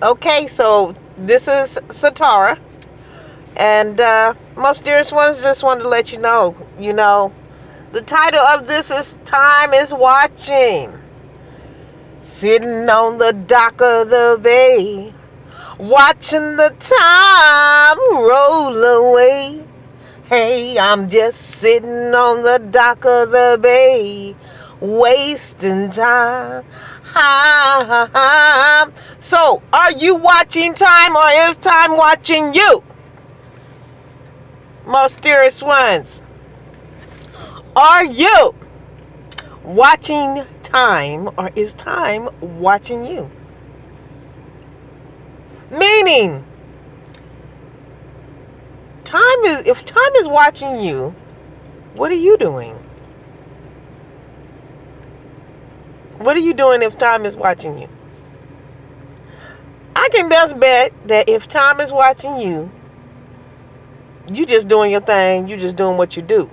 Okay, so this is Satara, and most dearest ones, just wanted to let you know, the title of this is Time is Watching. Sitting on the dock of the bay, watching the time roll away. Hey, I'm just sitting on the dock of the bay, wasting time. So, are you watching time or is time watching you? Most dearest ones, are you watching time or is time watching you? Meaning, if time is watching you, what are you doing? What are you doing if time is watching you? I can best bet that if time is watching you, you just doing your thing. You just doing what you do.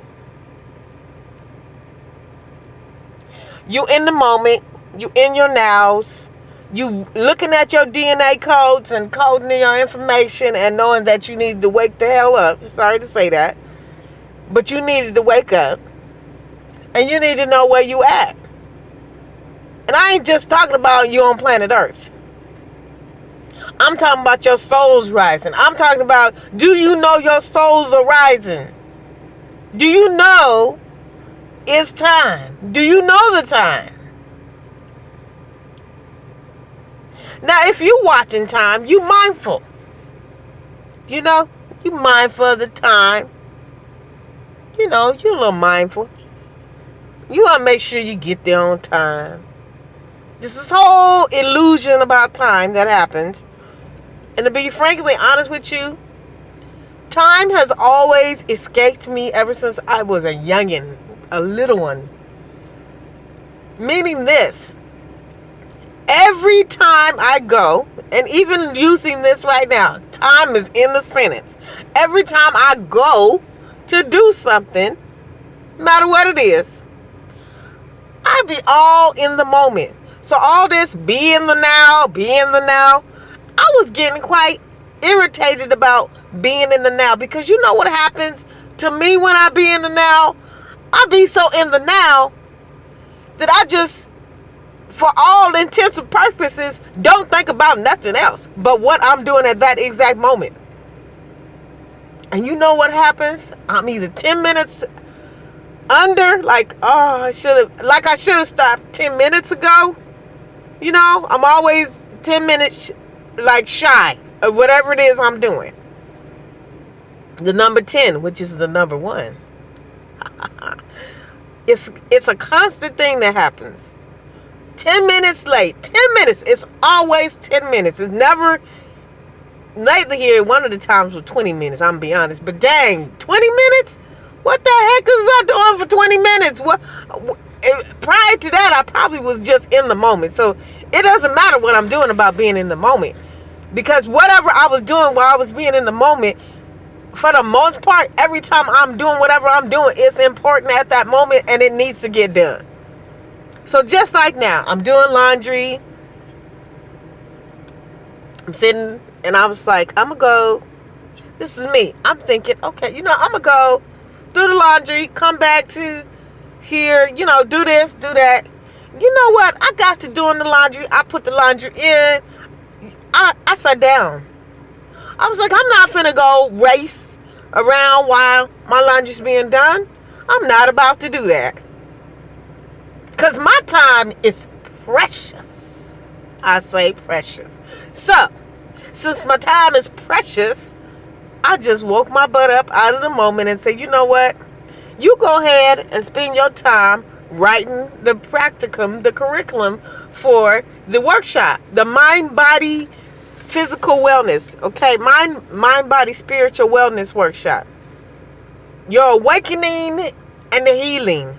You in the moment. You in your nows. You looking at your DNA codes and coding your information and knowing that you need to wake the hell up. Sorry to say that. But you needed to wake up. And you need to know where you at. And I ain't just talking about you on planet Earth. I'm talking about your souls rising. I'm talking about, do you know your souls are rising? Do you know it's time? Do you know the time? Now, if you watching time, you mindful. You know, you mindful of the time. You know, you a little mindful. You want to make sure you get there on time. This is whole illusion about time that happens. And to be frankly honest with you, time has always escaped me ever since I was a youngin', a little one. Meaning this, every time I go, and even using this right now, time is in the sentence. Every time I go to do something, no matter what it is, I be all in the moment. So all this be in the now, I was getting quite irritated about being in the now. Because you know what happens to me when I be in the now? I be so in the now that I just, for all intents and purposes, don't think about nothing else but what I'm doing at that exact moment. And you know what happens? I'm either 10 minutes under, I should have stopped 10 minutes ago. You know, I'm always 10 minutes shy of whatever it is I'm doing. The number 10, which is the number 1. It's a constant thing that happens. 10 minutes late. 10 minutes. It's always 10 minutes. It's never, lately here, one of the times was 20 minutes, I'm going to be honest. But dang, 20 minutes? What the heck is I doing for 20 minutes? Prior to that, I probably was just in the moment. So it doesn't matter what I'm doing about being in the moment. Because whatever I was doing while I was being in the moment, for the most part, every time I'm doing whatever I'm doing, it's important at that moment and it needs to get done. So just like now, I'm doing laundry. I'm sitting and I was like, I'm going to go. This is me. I'm thinking, okay, I'm going to go do the laundry, come back to here, do this, do that. You know what? I got to doing the laundry. I put the laundry in. I sat down. I was like, I'm not finna go race around while my laundry's being done. I'm not about to do that. Because my time is precious. I say precious. So, since my time is precious, I just woke my butt up out of the moment and said, you know what? You go ahead and spend your time writing the practicum, the curriculum for the workshop, the mind-body physical wellness, okay? Mind-body spiritual wellness workshop. Your awakening and the healing.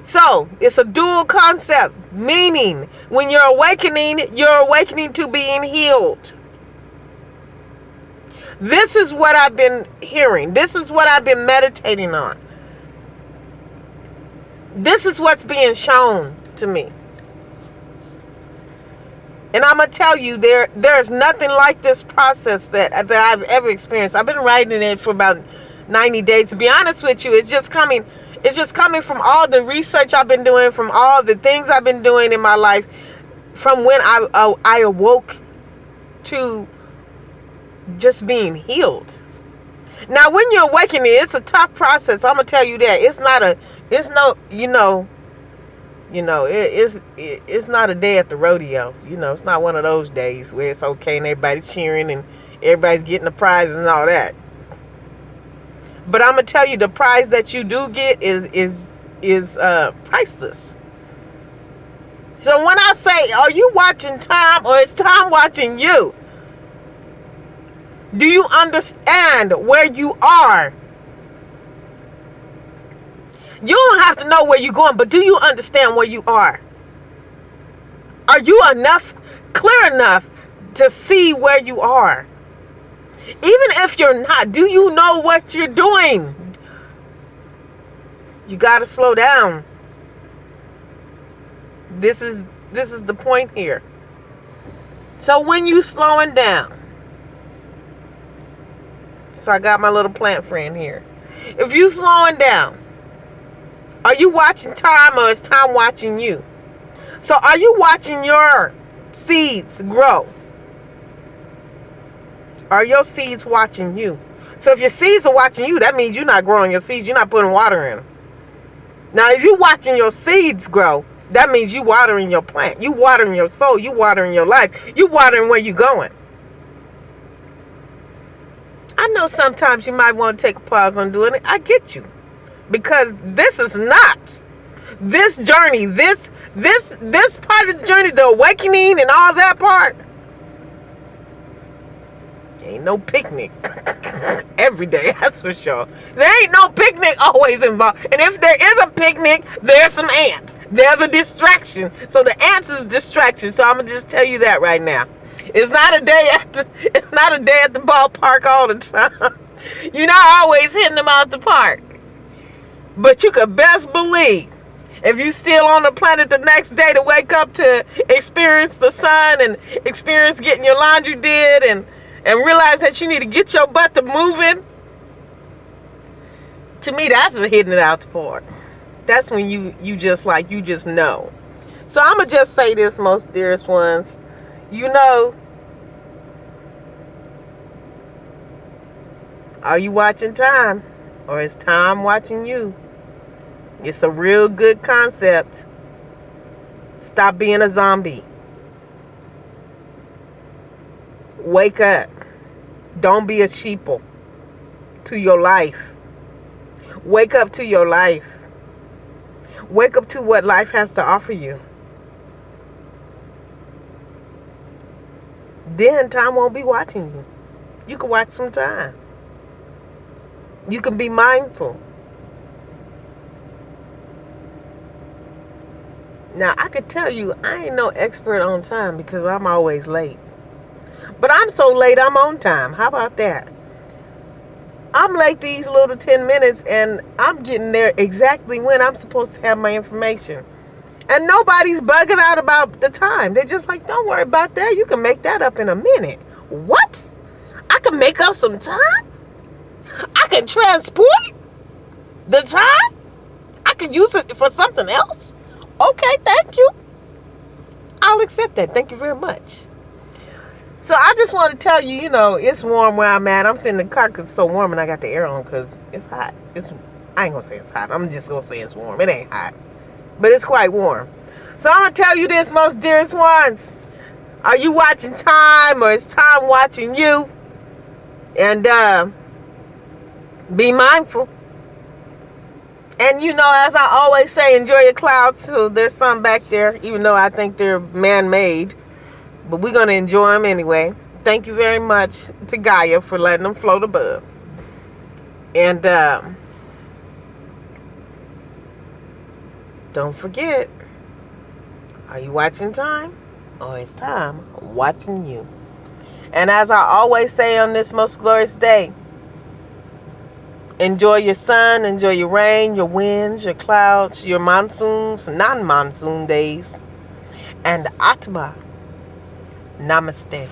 So, it's a dual concept, meaning when you're awakening to being healed. This is what I've been hearing. This is what I've been meditating on. This is what's being shown to me. And I'm gonna tell you, there's nothing like this process that I've ever experienced. I've been writing it for about 90 days. To be honest with you, it's just coming from all the research I've been doing, from all the things I've been doing in my life, from when I awoke to just being healed. Now, when you're awakening, it's a tough process. I'm gonna tell you that. It's not a day at the rodeo. It's not one of those days where it's okay and everybody's cheering and everybody's getting the prizes and all that. But I'm gonna tell you, the prize that you do get is priceless. So when I say, are you watching time or is time watching you? Do you understand where you are? You don't have to know where you're going, but do you understand where you are? Are you clear enough to see where you are? Even if you're not, do you know what you're doing? You got to slow down. This is the point here. So when you slowing down, so I got my little plant friend here. If you slowing down, are you watching time or is time watching you? So are you watching your seeds grow? Are your seeds watching you? So if your seeds are watching you, that means you're not growing your seeds. You're not putting water in them. Now, if you're watching your seeds grow, that means you watering your plant. You watering your soul. You watering your life. You watering where you're going. I know sometimes you might want to take a pause on doing it. I get you. Because this is not this journey, this part of the journey, the awakening and all that part. Ain't no picnic every day, that's for sure. There ain't no picnic always involved. And if there is a picnic, there's some ants. There's a distraction. So the ants is a distraction. So I'm gonna just tell you that right now. It's not a day at the ballpark all the time. You're not always hitting them out the park. But you could best believe, if you still on the planet the next day to wake up to experience the sun and experience getting your laundry did and realize that you need to get your butt to moving, to me, that's hitting it out the park. That's when you just know. So I'm going to just say this, most dearest ones. Are you watching time or is time watching you? It's a real good concept. Stop being a zombie. Wake up. Don't be a sheeple to your life. Wake up to your life. Wake up to what life has to offer you. Then time won't be watching you. You can watch some time. You can be mindful. Now, I could tell you, I ain't no expert on time because I'm always late. But I'm so late, I'm on time. How about that? I'm late these little 10 minutes, and I'm getting there exactly when I'm supposed to have my information. And nobody's bugging out about the time. They're just like, don't worry about that. You can make that up in a minute. What? I can make up some time? I can transport the time? I can use it for something else? Okay, thank you. I'll accept that. Thank you very much. So I just want to tell you, it's warm where I'm at. I'm sitting in the car because it's so warm and I got the air on because it's hot. I ain't going to say it's hot. I'm just going to say it's warm. It ain't hot. But it's quite warm. So I'm going to tell you this, most dearest ones. Are you watching time or is time watching you? And be mindful. And as I always say, enjoy your clouds. So there's some back there, even though I think they're man-made. But we're going to enjoy them anyway. Thank you very much to Gaia for letting them float above. And don't forget, are you watching time? Or is time watching you? And as I always say on this most glorious day, enjoy your sun, enjoy your rain, your winds, your clouds, your monsoons, non-monsoon days. And Atma Namaste.